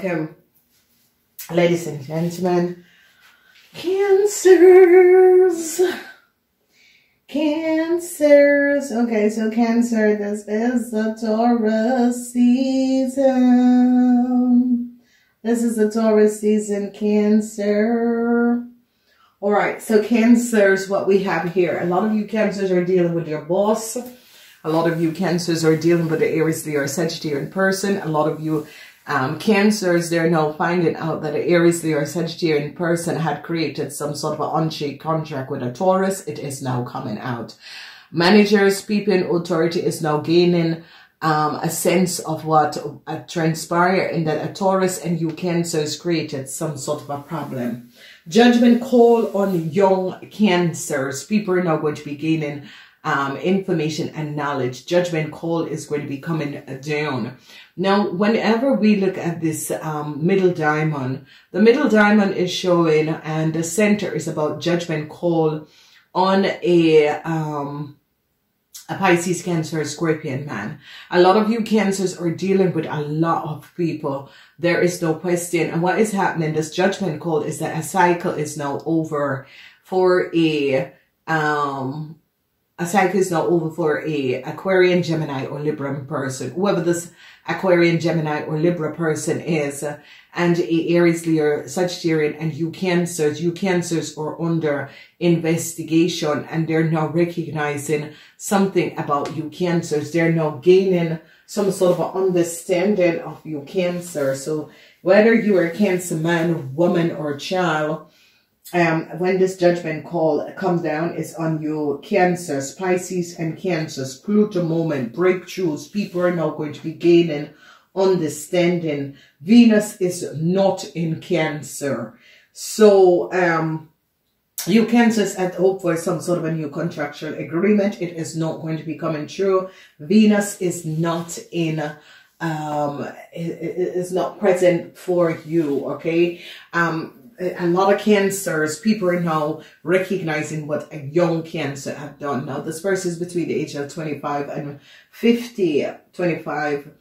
welcome, ladies and gentlemen, Cancers. Cancers. Okay, so Cancer, this is the Taurus season. This is the Taurus season, Cancer. All right, so Cancers, what we have here. A lot of you Cancers are dealing with your boss. A lot of you Cancers are dealing with the Aries, Leo, or Sagittarian person. A lot of you Cancers, they're now finding out that the Aries, Leo, or Sagittarian person had created some sort of an unshaked contract with a Taurus. It is now coming out. Managers, people in authority is now gaining a sense of what transpired in that a Taurus and you Cancers created some sort of a problem. Judgment call on young Cancers. People are now going to be gaining information and knowledge. Judgment call is going to be coming down. Now, whenever we look at this middle diamond, the middle diamond is showing, and the center is about judgment call on a Pisces, Cancer, Scorpion man. A lot of you Cancers are dealing with a lot of people. There is no question. And what is happening, this judgment call, is that a cycle is now over for a cycle is now over for a Aquarian, Gemini, or Libra person. Whoever this Aquarian, Gemini, or Libra person is, and a Aries, Leo, Sagittarian, and you Cancers are under investigation, and they're now recognizing something about you Cancers. They're now gaining some sort of an understanding of you Cancer. So whether you are a Cancer man, woman, or child, when this judgment call comes down, is on you Cancers, Pisces, and Cancers. Pluto moment, breakthroughs. People are now going to be gaining understanding. Venus is not in Cancer. So, you Cancers had hope for some sort of a new contractual agreement. It is not going to be coming true. Venus is not in, is not present for you, okay? A lot of Cancers, people are now recognizing what a young Cancer have done. Now, this person is between the age of 25 and 50, 25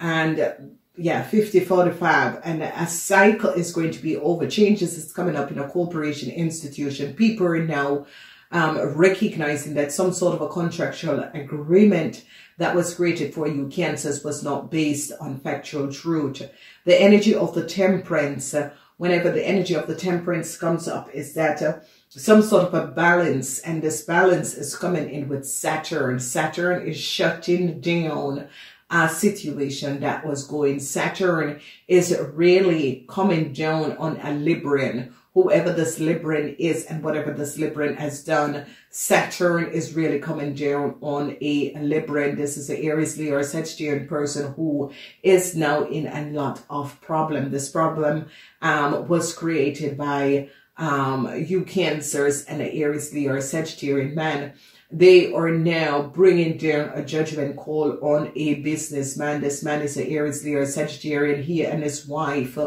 and 50, 45. And a cycle is going to be over. Changes is coming up in a corporation, institution. People are now recognizing that some sort of a contractual agreement that was created for you Cancers was not based on factual truth. The energy of the Temperance, whenever the energy of the Temperance comes up, is that some sort of a balance, and this balance is coming in with Saturn. Saturn is shutting down a situation that was going. Saturn is really coming down on a Libran. Whoever this Libran is and whatever this Libran has done, Saturn is really coming down on a Libran. This is an Aries, Leo, or Sagittarian person who is now in a lot of problem. This problem was created by you Cancers and an Aries, Leo, or Sagittarian man. They are now bringing down a judgment call on a businessman. This man is an Aries, Leo, or Sagittarian. He and his wife,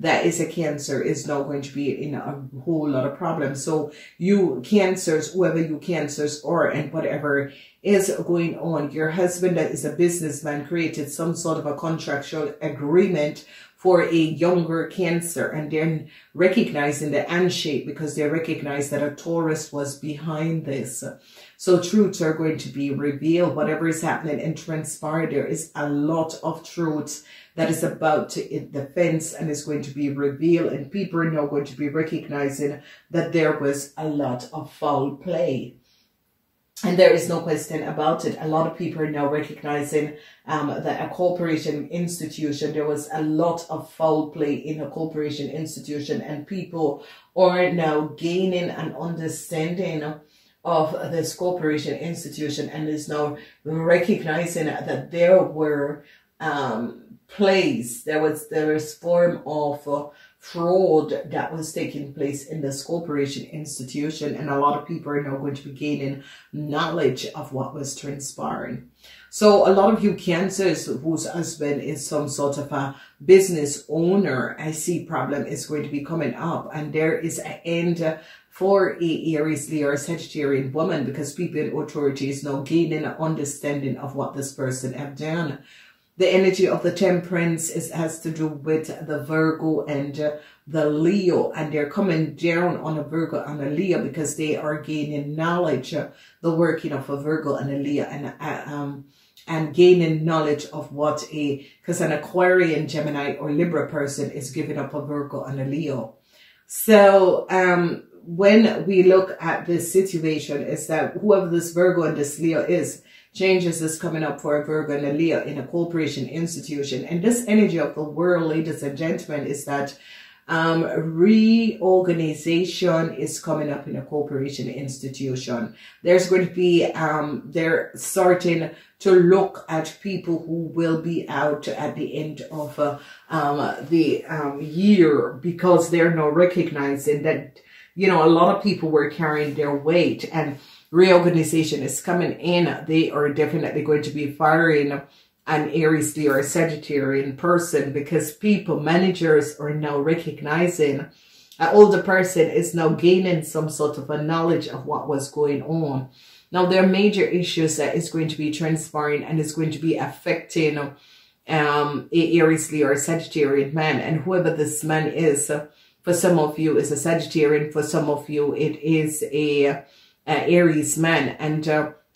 that is a Cancer, is now going to be in a whole lot of problems. So you Cancers, whoever you Cancers are and whatever is going on, your husband that is a businessman created some sort of a contractual agreement for a younger Cancer, and they're recognizing the handshake because they recognize that a Taurus was behind this. So truths are going to be revealed. Whatever is happening and transpired, there is a lot of truths that is about to hit the fence and is going to be revealed, and people are now going to be recognizing that there was a lot of foul play. And there is no question about it. A lot of people are now recognizing that a corporation institution, there was a lot of foul play in a corporation institution, and people are now gaining an understanding of this corporation institution, and is now recognizing that there were plays, there was form of fraud that was taking place in this corporation institution, and a lot of people are now going to be gaining knowledge of what was transpiring. So a lot of you Cancers whose husband is some sort of a business owner, I see problem is going to be coming up, and there is an end for a Aries, Leo, or Sagittarian woman, because people in authority is now gaining an understanding of what this person have done. The energy of the Temperance has to do with the Virgo and the Leo, and they're coming down on a Virgo and a Leo because they are gaining knowledge, the working of a Virgo and a Leo, and gaining knowledge of what because an Aquarian, Gemini, or Libra person is giving up a Virgo and a Leo. So when we look at this situation, is that whoever this Virgo and this Leo is, changes is coming up for a Virgo and a Leo in a corporation institution. And this energy of the world, ladies and gentlemen, is that reorganization is coming up in a corporation institution. There's going to be, they're starting to look at people who will be out at the end of the year, because they're now recognizing that, you know, a lot of people were carrying their weight, and reorganization is coming in. They are definitely going to be firing an Aries, Leo, or Sagittarian person, because people, managers, are now recognizing an older person is now gaining some sort of a knowledge of what was going on. Now, there are major issues that is going to be transpiring, and it's going to be affecting a Aries, Leo, or Sagittarian man. And whoever this man is, for some of you is a Sagittarian, for some of you it is a Aries man. And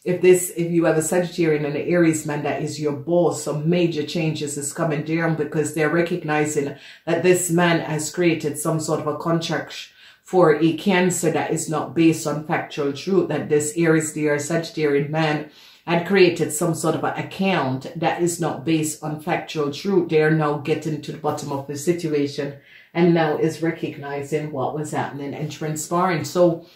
if you have a Sagittarian and an Aries man that is your boss, some major changes is coming down, because they're recognizing that this man has created some sort of a contract for a Cancer that is not based on factual truth, that this Aries, Leo, or Sagittarian man had created some sort of an account that is not based on factual truth. They are now getting to the bottom of the situation, and now is recognizing what was happening and transpiring. So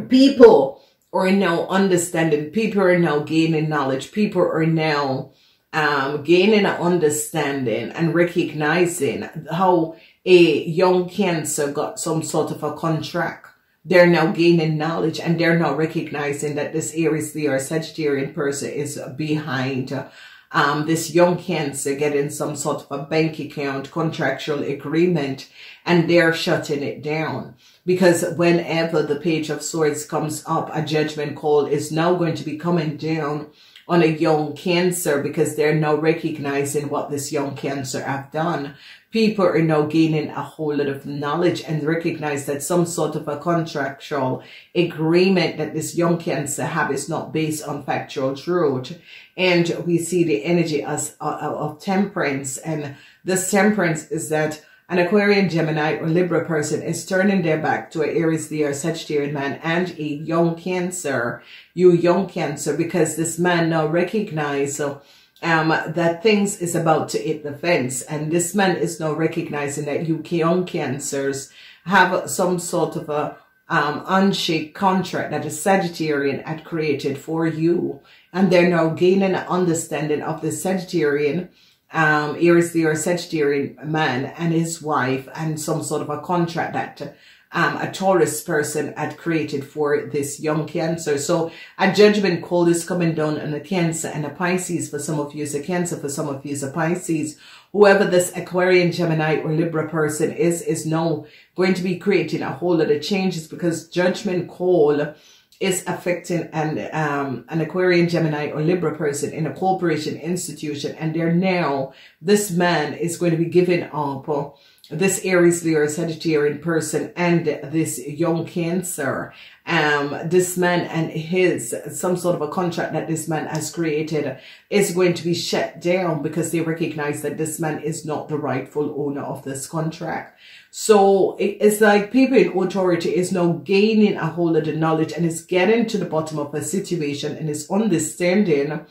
people are now understanding, people are now gaining knowledge, people are now gaining an understanding and recognizing how a young Cancer got some sort of a contract. They're now gaining knowledge, and they're now recognizing that this Aries, Leo, or Sagittarian person is behind this young Cancer getting some sort of a bank account, contractual agreement, and they're shutting it down. Because whenever the Page of Swords comes up, a judgment call is now going to be coming down on a young Cancer, because they're now recognizing what this young Cancer have done. People are now gaining a whole lot of knowledge and recognize that some sort of a contractual agreement that this young Cancer have is not based on factual truth. And we see the energy as of Temperance, and this Temperance is that an Aquarian, Gemini, or Libra person is turning their back to an Aries, Leo, or Sagittarian man and a young Cancer, you young Cancer, because this man now recognizes that things is about to hit the fence. And this man is now recognizing that you young Cancers have some sort of a unshake contract that a Sagittarian had created for you. And they're now gaining an understanding of the Sagittarian, Aries, Leo, or Sagittarian man and his wife, and some sort of a contract that a Taurus person had created for this young Cancer. So a judgment call is coming down on a Cancer and a Pisces. For some of you is a Cancer, for some of you is a Pisces. Whoever this Aquarian, Gemini, or Libra person is now going to be creating a whole lot of changes, because judgment call is affecting an Aquarian, Gemini, or Libra person in a corporation institution. And they're now, this man is going to be giving up this Aries, Leo, or Sagittarian person and this young Cancer. This man and his, some sort of a contract that this man has created is going to be shut down, because they recognize that this man is not the rightful owner of this contract. So it's like people in authority is now gaining a whole lot of knowledge, and is getting to the bottom of a situation, and is understanding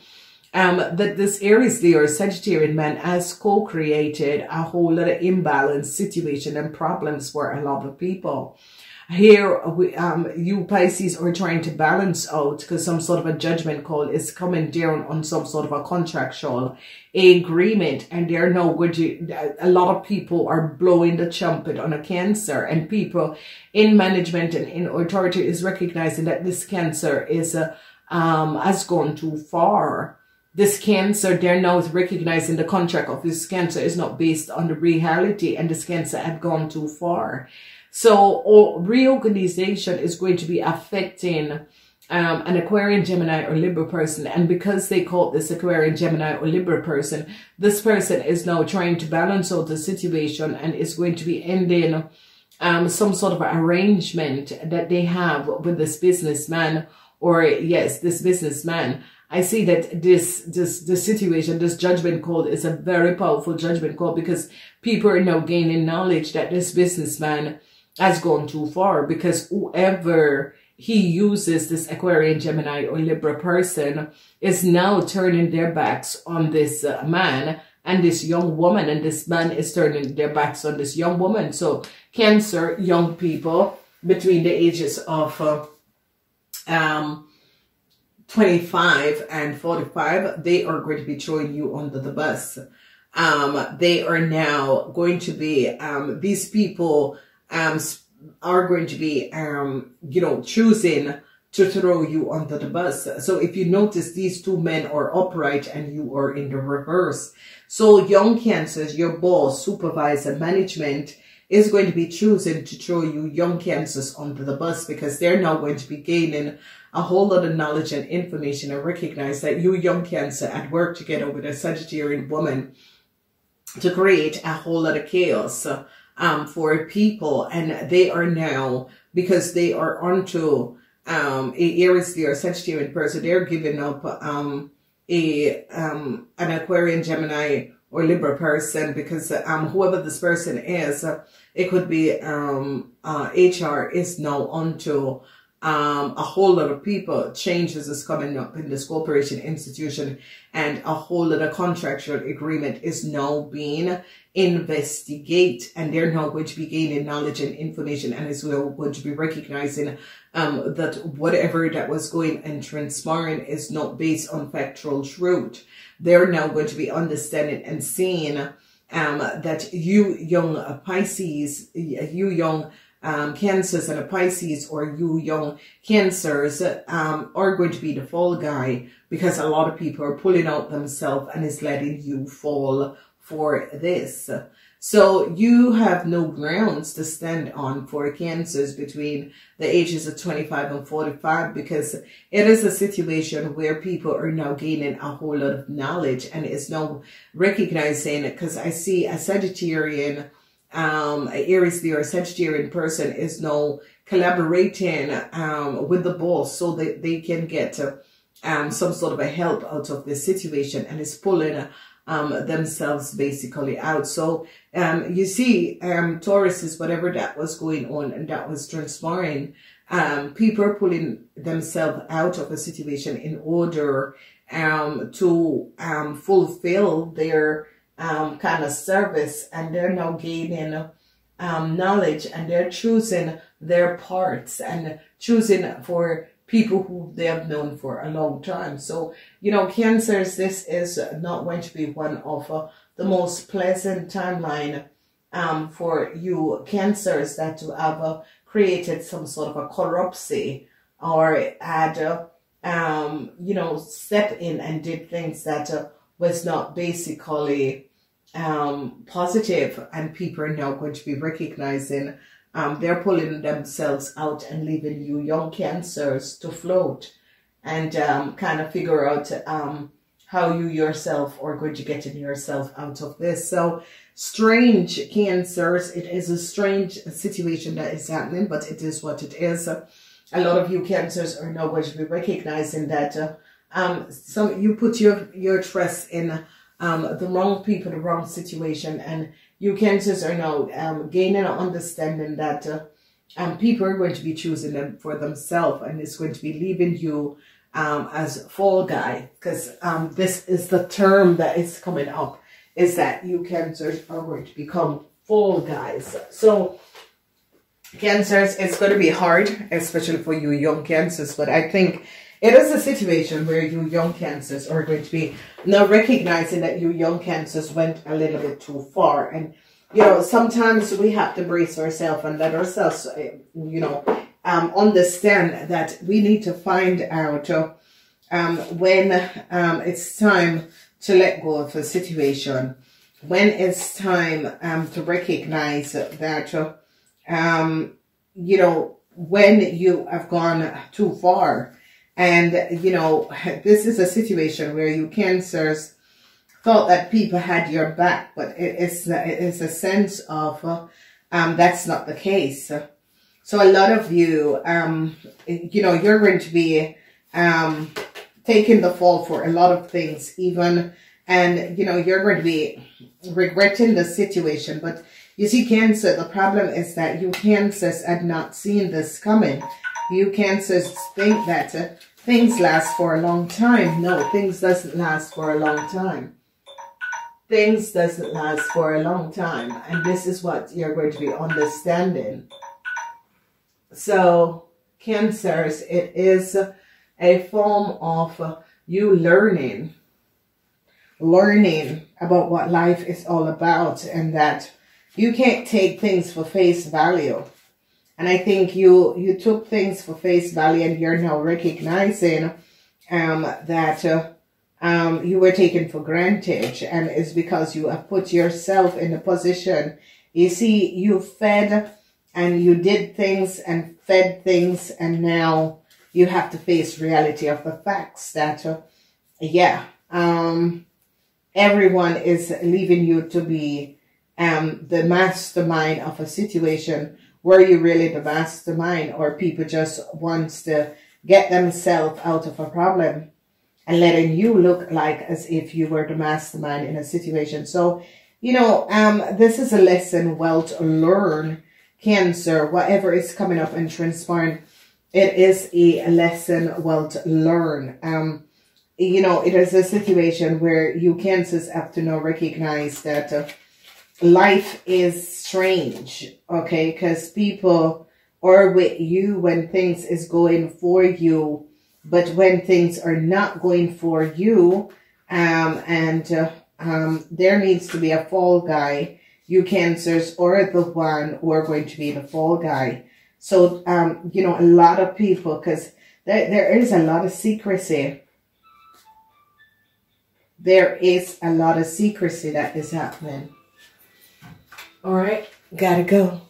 that this Aries, Leo, or Sagittarian man has co-created a whole lot of imbalanced situation and problems for a lot of people. Here, you Pisces are trying to balance out, because some sort of a judgment call is coming down on some sort of a contractual agreement, and they're now going to, a lot of people are blowing the trumpet on a Cancer, and people in management and in authority is recognizing that this Cancer is has gone too far. This Cancer, they're now recognizing the contract of this Cancer is not based on the reality, and this Cancer had gone too far. So reorganization is going to be affecting an Aquarian, Gemini, or Libra person. And because they call this Aquarian, Gemini, or Libra person, this person is now trying to balance out the situation and is going to be ending some sort of arrangement that they have with this businessman, or yes, this businessman. I see that this situation, this judgment call is a very powerful judgment call, because people are now gaining knowledge that this businessman has gone too far, because whoever he uses, this Aquarian, Gemini, or Libra person, is now turning their backs on this man and this young woman, and this man is turning their backs on this young woman. So Cancer, young people between the ages of 25 and 45, they are going to be throwing you under the bus. They are now going to be, these people are going to be, you know, choosing to throw you under the bus. So if you notice, these two men are upright and you are in the reverse. So young Cancers, your boss, supervisor, management is going to be choosing to throw you young Cancers under the bus, because they're now going to be gaining a whole lot of knowledge and information, and recognize that you young Cancer had worked together with a Sagittarian woman to create a whole lot of chaos for people. And they are now, because they are onto a Aries, Leo, Sagittarian person, they're giving up an Aquarian, Gemini, or Libra person, because whoever this person is, it could be HR is now onto a whole lot of people. Changes is coming up in this corporation institution, and a whole lot of contractual agreement is now being investigated, and they're now going to be gaining knowledge and information, and is going to be recognizing that whatever that was going and transpiring is not based on factual truth. They're now going to be understanding and seeing that you young Pisces, you young Cancers and a Pisces, or you young Cancers are going to be the fall guy, because a lot of people are pulling out themselves and is letting you fall for this. So you have no grounds to stand on for Cancers between the ages of 25 and 45, because it is a situation where people are now gaining a whole lot of knowledge, and is now recognizing, because I see a Sagittarian, Aries, Leo, or Sagittarian person is now collaborating with the boss, so that they can get some sort of a help out of this situation, and is pulling themselves basically out. So you see, Taurus is whatever that was going on and that was transpiring, people are pulling themselves out of a situation in order to fulfill their kind of service, and they're now gaining knowledge, and they're choosing their parts and choosing for people who they have known for a long time. So, you know, Cancers, this is not going to be one of the most pleasant timeline for you Cancers that to have created some sort of a corruption, or had, you know, stepped in and did things that was not basically positive, and people are now going to be recognizing they're pulling themselves out and leaving you young Cancers to float and kind of figure out how you yourself are going to get yourself out of this. So strange Cancers, it is a strange situation that is happening, but it is what it is. A lot of you Cancers are now going to be recognizing that so you put your trust in the wrong people, the wrong situation, and you Cancers are now gaining an understanding that people are going to be choosing them for themselves, and it's going to be leaving you as fall guy, because this is the term that is coming up, is that you Cancers are going to become fall guys. So Cancers, it's going to be hard, especially for you young Cancers, but I think it is a situation where you young Cancers are going to be now recognizing that you young Cancers went a little bit too far. And, you know, sometimes we have to brace ourselves and let ourselves, you know, understand that we need to find out when it's time to let go of a situation, when it's time to recognize that, you know, when you have gone too far. And, you know, this is a situation where you Cancers thought that people had your back, but it's a sense of that's not the case. So a lot of you, you know, you're going to be taking the fall for a lot of things, even, and, you know, you're going to be regretting the situation. But you see, Cancer, the problem is that you Cancers had not seen this coming. You Cancers think that things last for a long time. No, things doesn't last for a long time. Things doesn't last for a long time. And this is what you're going to be understanding. So, Cancers, it is a form of you learning about what life is all about, and that you can't take things for face value. And I think you took things for face value, and you're now recognizing that you were taken for granted, and it's because you have put yourself in a position. You see, you fed and you did things and fed things, and now you have to face reality of the facts that, everyone is leaving you to be the mastermind of a situation. Were you really the mastermind, or people just wants to get themselves out of a problem and letting you look like as if you were the mastermind in a situation? So, you know, this is a lesson well to learn, Cancer. Whatever is coming up and transpiring, it is a lesson well to learn. You know, it is a situation where you Cancers have to now recognize that life is strange, okay? Because people are with you when things is going for you, but when things are not going for you, there needs to be a fall guy. You Cancers are the one who are going to be the fall guy. So, you know, a lot of people, because there is a lot of secrecy. There is a lot of secrecy that is happening. All right, gotta go.